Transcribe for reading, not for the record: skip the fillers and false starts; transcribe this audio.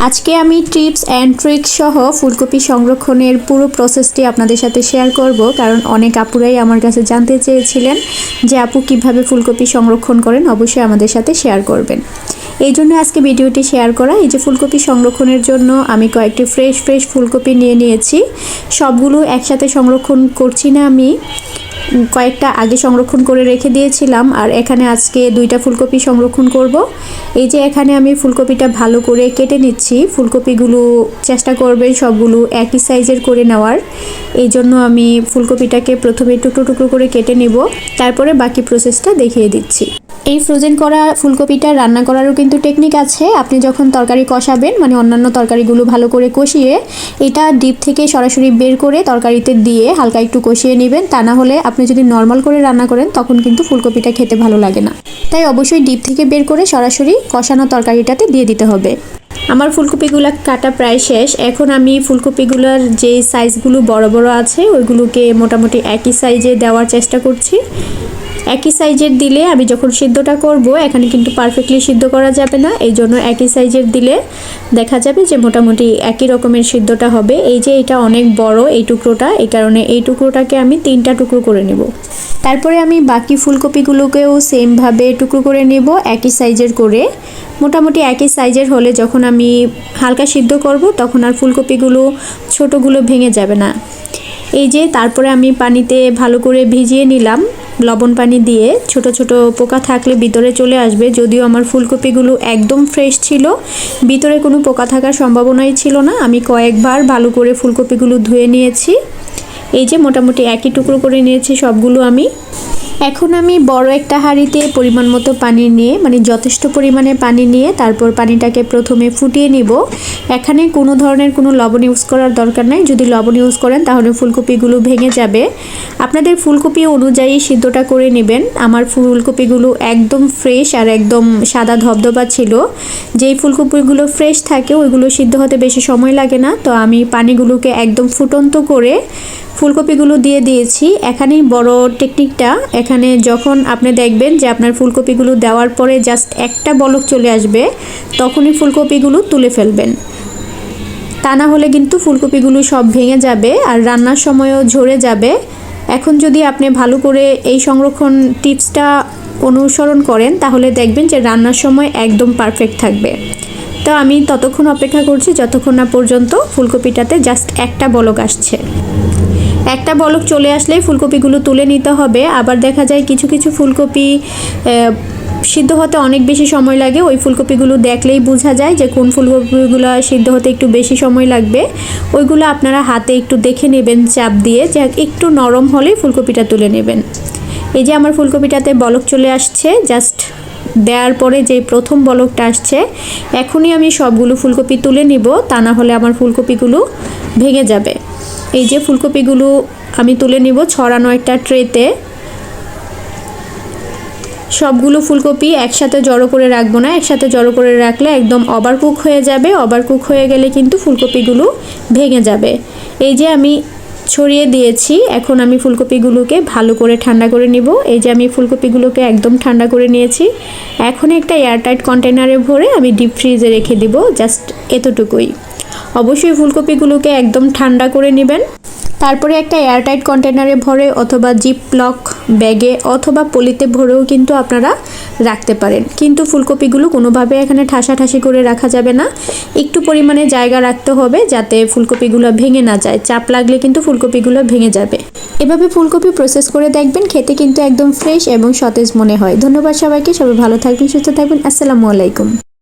আজকে আমি tips and tricks সহ ফুলকপি সংরক্ষণের পুরো প্রসেসটি আপনাদের সাথে শেয়ার করব, কারণ অনেক আপুরাই আমার কাছে জানতে চেয়েছিলেন যে আপু কিভাবে ফুলকপি সংরক্ষণ করেন। অবশ্যই আমাদের সাথে শেয়ার করবেন। এই জন্য আজকে ভিডিওটি শেয়ার করা। এই যে ফুলকপি সংরক্ষণের জন্য আমি কয়েকটি ফ্রেশ ফুলকপি নিয়েছি। সবগুলো একসাথে সংরক্ষণ করছি না, আমি কয়েকটা আগে সংরক্ষণ করে রেখে দিয়েছিলাম, আর এখানে আজকে 2টা ফুলকপি সংরক্ষণ করব। এই যে এখানে আমি ফুলকপিটা ভালো করে কেটে নিচ্ছি। ফুলকপিগুলো চেষ্টা করবেন সবগুলো একই সাইজের করে নেওয়ার। এই জন্য আমি ফুলকপিটাকে প্রথমে টুকরো করে কেটে নেব, তারপরে বাকি প্রসেসটা দেখিয়ে দিচ্ছি। এই ফ্রোজেন করা ফুলকপিটা রান্না করারও কিন্তু টেকনিক আছে। আপনি যখন তরকারি কষাবেন, মানে অন্যান্য তরকারিগুলো ভালো করে কষিয়ে এটা ডিপ থেকে সরাসরি বের করে তরকারিতে দিয়ে হালকা একটু কষিয়ে নেবেন। তা না হলে আপনি যদি নর্মাল করে রান্না করেন তখন কিন্তু ফুলকপিটা খেতে ভালো লাগে না। তাই অবশ্যই ডিপ থেকে বের করে সরাসরি কষানো তরকারিটাতে দিয়ে দিতে হবে। আমার ফুলকপিগুলো কাটা প্রায় শেষ। এখন আমি ফুলকপিগুলোর যে সাইজগুলো বড় আছে ওইগুলোকে মোটামুটি একই সাইজে দেওয়ার চেষ্টা করছি। একই সাইজের দিলে আমি যখন সিদ্ধটা করব, এখানে কিন্তু পারফেক্টলি সিদ্ধ করা যাবে না। এই জন্য একই সাইজের দিলে দেখা যাবে যে মোটামুটি একই রকমের সিদ্ধটা হবে। এই যে এটা অনেক বড় এই টুকরোটা, এই কারণে এই টুকরোটাকে আমি 3টা টুকরো করে নেব। তারপরে আমি বাকি ফুলকপিগুলোকেও সেমভাবে টুকরো করে নেব, একই সাইজের করে। মোটামুটি একই সাইজের হলে যখন আমি হালকা সিদ্ধ করব তখন আর ফুলকপিগুলো ছোটোগুলো ভেঙে যাবে না। এই যে তারপরে আমি পানিতে ভালো করে ভিজিয়ে নিলাম, লবণ পানি দিয়ে। ছোট পোকা থাকলে ভিতরে চলে আসবে। যদিও আমার ফুলকপিগুলো একদম ফ্রেশ ছিল, ভিতরে কোনো পোকা থাকার সম্ভাবনাই ছিল না। আমি কয়েকবার ভালো করে ফুলকপিগুলো ধুয়ে নিয়েছি। এই যে মোটামুটি একই টুকরো করে নিয়েছি সবগুলো আমি। এখন আমি বড় একটা হাঁড়িতে পরিমাণ মতো পানি নিয়ে, মানে যথেষ্ট পরিমাণে পানি নিয়ে তারপর পানিটাকে প্রথমে ফুটিয়ে নিব। এখানে কোনো ধরনের কোনো লবণ ইউজ করার দরকার নাই। যদি লবণ ইউজ করেন তাহলে ফুলকপিগুলো ভেঙে যাবে। আপনাদের ফুলকপি অনুযায়ী সিদ্ধটা করে নেবেন। আমার ফুলকপিগুলো একদম ফ্রেশ আর একদম সাদা ধবধবা ছিল। যেই ফুলকপিগুলো ফ্রেশ থাকে ওইগুলো সিদ্ধ হতে বেশি সময় লাগে না। তো আমি পানিগুলোকে একদম ফুটন্ত করে ফুলকপিগুলো দিয়ে দিয়েছি। এখানেই বড় টেকনিকটা, এখানে যখন আপনি দেখবেন যে আপনার ফুলকপিগুলো দেওয়ার পরে জাস্ট একটা বলক চলে আসবে, তখনই ফুলকপিগুলো তুলে ফেলবেন। তা না হলে কিন্তু ফুলকপিগুলো সব ভেঙে যাবে আর রান্নার সময়ও ঝরে যাবে। এখন যদি আপনি ভালো করে এই সংরক্ষণ টিপসটা অনুসরণ করেন তাহলে দেখবেন যে রান্নার সময় একদম পারফেক্ট থাকবে। তো আমি ততক্ষণ অপেক্ষা করছি যতক্ষণ না পর্যন্ত ফুলকপিটাতে জাস্ট একটা বলক আসছে। একটা বলক চলে আসলেই ফুলকপিগুলো তুলে নিতে হবে। আবার দেখা যায় কিছু ফুলকপি সিদ্ধ হতে অনেক বেশি সময় লাগে। ওই ফুলকপিগুলো দেখলেই বোঝা যায় যে কোন ফুলকপিগুলো সিদ্ধ হতে একটু বেশি সময় লাগবে। ওইগুলো আপনারা হাতে একটু দেখে নেবেন চাপ দিয়ে, যে একটু নরম হলেই ফুলকপিটা তুলে নেবেন। এই যে আমার ফুলকপিটাতে বলক চলে আসছে, জাস্ট দেওয়ার পরে যে প্রথম বলকটা আসছে, এখনই আমি সবগুলো ফুলকপি তুলে নিব, তা না হলে আমার ফুলকপিগুলো ভেঙে যাবে। এই যে ফুলকপিগুলো আমি তুলে নিব ছড়ানো একটা ট্রেতে। সবগুলো ফুলকপি একসাথে জড়ো করে রাখবো না, একসাথে জড়ো করে রাখলে একদম ওভারকুক হয়ে যাবে। ওভারকুক হয়ে গেলে কিন্তু ফুলকপিগুলো ভেঙে যাবে। এই যে আমি ছড়িয়ে দিয়েছি। এখন আমি ফুলকপিগুলোকে ভালো করে ঠান্ডা করে নিব। এই যে আমি ফুলকপিগুলোকে একদম ঠান্ডা করে নিয়েছি। এখন একটা এয়ারটাইট কন্টেনারে ভরে আমি ডিপ ফ্রিজে রেখে দিব, জাস্ট এতটুকুই। অবশ্যই ফুলকপিগুলোকে একদম ঠান্ডা করে নেবেন। তারপরে একটা এয়ারটাইট কন্টেনারে ভরে অথবা জিপলক ব্যাগে অথবা পলিতে ভরেও কিন্তু আপনারা রাখতে পারেন। কিন্তু ফুলকপিগুলো কোনোভাবে এখানে ঠাসাঠাসি করে রাখা যাবে না। একটু পরিমাণে জায়গা রাখতে হবে যাতে ফুলকপিগুলো ভেঙে না যায়। চাপ লাগলে কিন্তু ফুলকপিগুলো ভেঙে যাবে। এভাবে ফুলকপি প্রসেস করে দেখবেন, খেতে কিন্তু একদম ফ্রেশ এবং সতেজ মনে হয়। ধন্যবাদ সবাইকে। সবাই ভালো থাকবেন, সুস্থ থাকবেন। আসসালামু আলাইকুম।